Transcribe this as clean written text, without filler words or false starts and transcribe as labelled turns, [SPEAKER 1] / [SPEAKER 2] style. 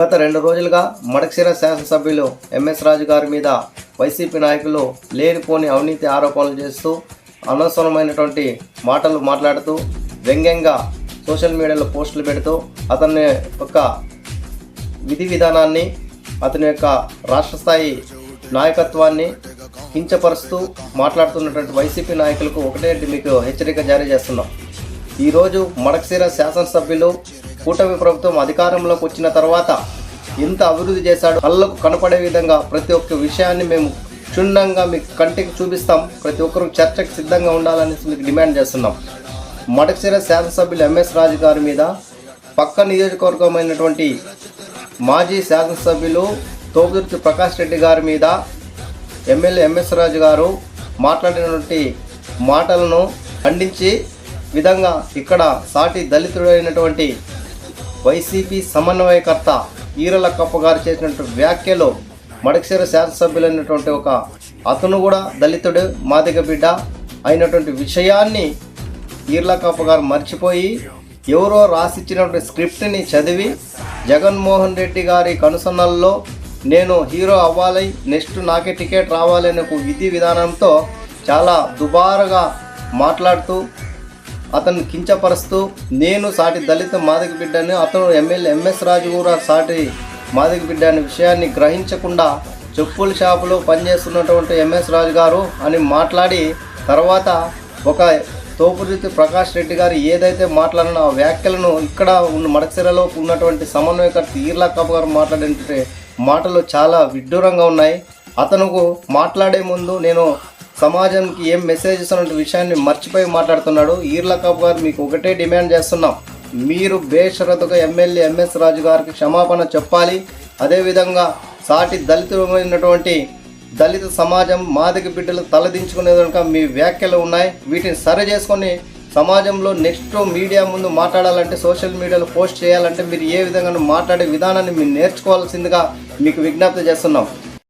[SPEAKER 1] గత 2 రోజులుగా మడకశిర శాసనసభ్యులు ఎంఎస్ రాజు గారి మీద వైసీపీ నాయకులు లేనిపోని అవినీతి ఆరోపణలు చేస్తూ అనవసరమైనటువంటి మాటలు మాట్లాడుతూ వ్యంగ్యంగా సోషల్ మీడియాలో పోస్టులు పెడుతూ అతని యొక్క విధి విధానాన్ని, అతని యొక్క రాష్ట్ర స్థాయి నాయకత్వాన్ని కించపరుస్తూ మాట్లాడుతున్నటువంటి వైసీపీ నాయకులకు ఒకటే మీకు హెచ్చరిక జారీ చేస్తున్నాం. ఈరోజు మడకశిర శాసనసభ్యులు కూటమి ప్రభుత్వం అధికారంలోకి వచ్చిన తర్వాత ఎంత అభివృద్ధి చేశాడో కళ్ళకు కనపడే విధంగా ప్రతి ఒక్క విషయాన్ని మేము క్షుణ్ణంగా మీకు కంటికి చూపిస్తాం. ప్రతి ఒక్కరూ చర్చకు సిద్ధంగా ఉండాలని మీకు డిమాండ్ చేస్తున్నాం. మడకశిర శాసనసభ్యులు ఎంఎస్ రాజు గారి మీద పక్క నియోజకవర్గమైనటువంటి మాజీ శాసనసభ్యులు తోపుదుర్తి ప్రకాష్ రెడ్డి గారి మీద ఎమ్మెల్యే ఎంఎస్ రాజు గారు మాట్లాడినటువంటి మాటలను ఖండించి విధంగా ఇక్కడ సాటి దళితుడైనటువంటి వైసీపీ సమన్వయకర్త ఈరలక్కప్ప గారు చేసినటువంటి వ్యాఖ్యలో మడకశిర శాసనసభ్యులైనటువంటి ఒక అతను కూడా దళితుడు, మాదిగ బిడ్డ అయినటువంటి విషయాన్ని ఈరలక్కప్ప గారు మర్చిపోయి ఎవరో రాసిచ్చినటువంటి స్క్రిప్ట్ని చదివి జగన్మోహన్ రెడ్డి గారి కనుసన్నల్లో నేను హీరో అవ్వాలి, నెక్స్ట్ నాకే టికెట్ రావాలి అనే ఒక విధి విధానంతో చాలా దుబారుగా మాట్లాడుతూ అతన్ని కించపరుస్తూ నేను సాటి దళిత మాదిగ బిడ్డని, అతను ఎమ్మెల్యే ఎంఎస్ రాజు కూడా సాటి మాదిగ బిడ్డ అనే విషయాన్ని గ్రహించకుండా చెప్పుల షాపులో పనిచేస్తున్నటువంటి ఎంఎస్ రాజు గారు అని మాట్లాడి తర్వాత ఒక తోపుదుర్తి ప్రకాష్ రెడ్డి గారు ఏదైతే మాట్లాడిన ఆ వ్యాఖ్యలను ఇక్కడ ఉన్న మడకశిరలో ఉన్నటువంటి సమన్వయకర్త ఈరలక్కప్ప గారు మాట్లాడే మాటలు చాలా విడ్డూరంగా ఉన్నాయి. అతనుకు మాట్లాడే ముందు నేను సమాజానికి ఏం మెసేజ్ ఇస్తున్న విషయాన్ని మర్చిపోయి మాట్లాడుతున్నాడు. ఈరలక్కప్ప గారు మీకు ఒకటే డిమాండ్ చేస్తున్నాం, మీరు బేషరతుగా ఎమ్మెల్యే ఎంఎస్ రాజు గారికి క్షమాపణ చెప్పాలి. అదేవిధంగా సాటి దళితులైనటువంటి దళిత సమాజం మాదిగ బిడ్డలు తలదించుకునే కనుక మీ వ్యాఖ్యలు ఉన్నాయి. వీటిని సరి చేసుకొని సమాజంలో నెక్స్ట్ మీడియా ముందు మాట్లాడాలంటే, సోషల్ మీడియాలో పోస్ట్ చేయాలంటే మీరు ఏ విధంగా మాట్లాడే విధానాన్ని మీరు నేర్చుకోవాల్సిందిగా మీకు విజ్ఞప్తి చేస్తున్నాం.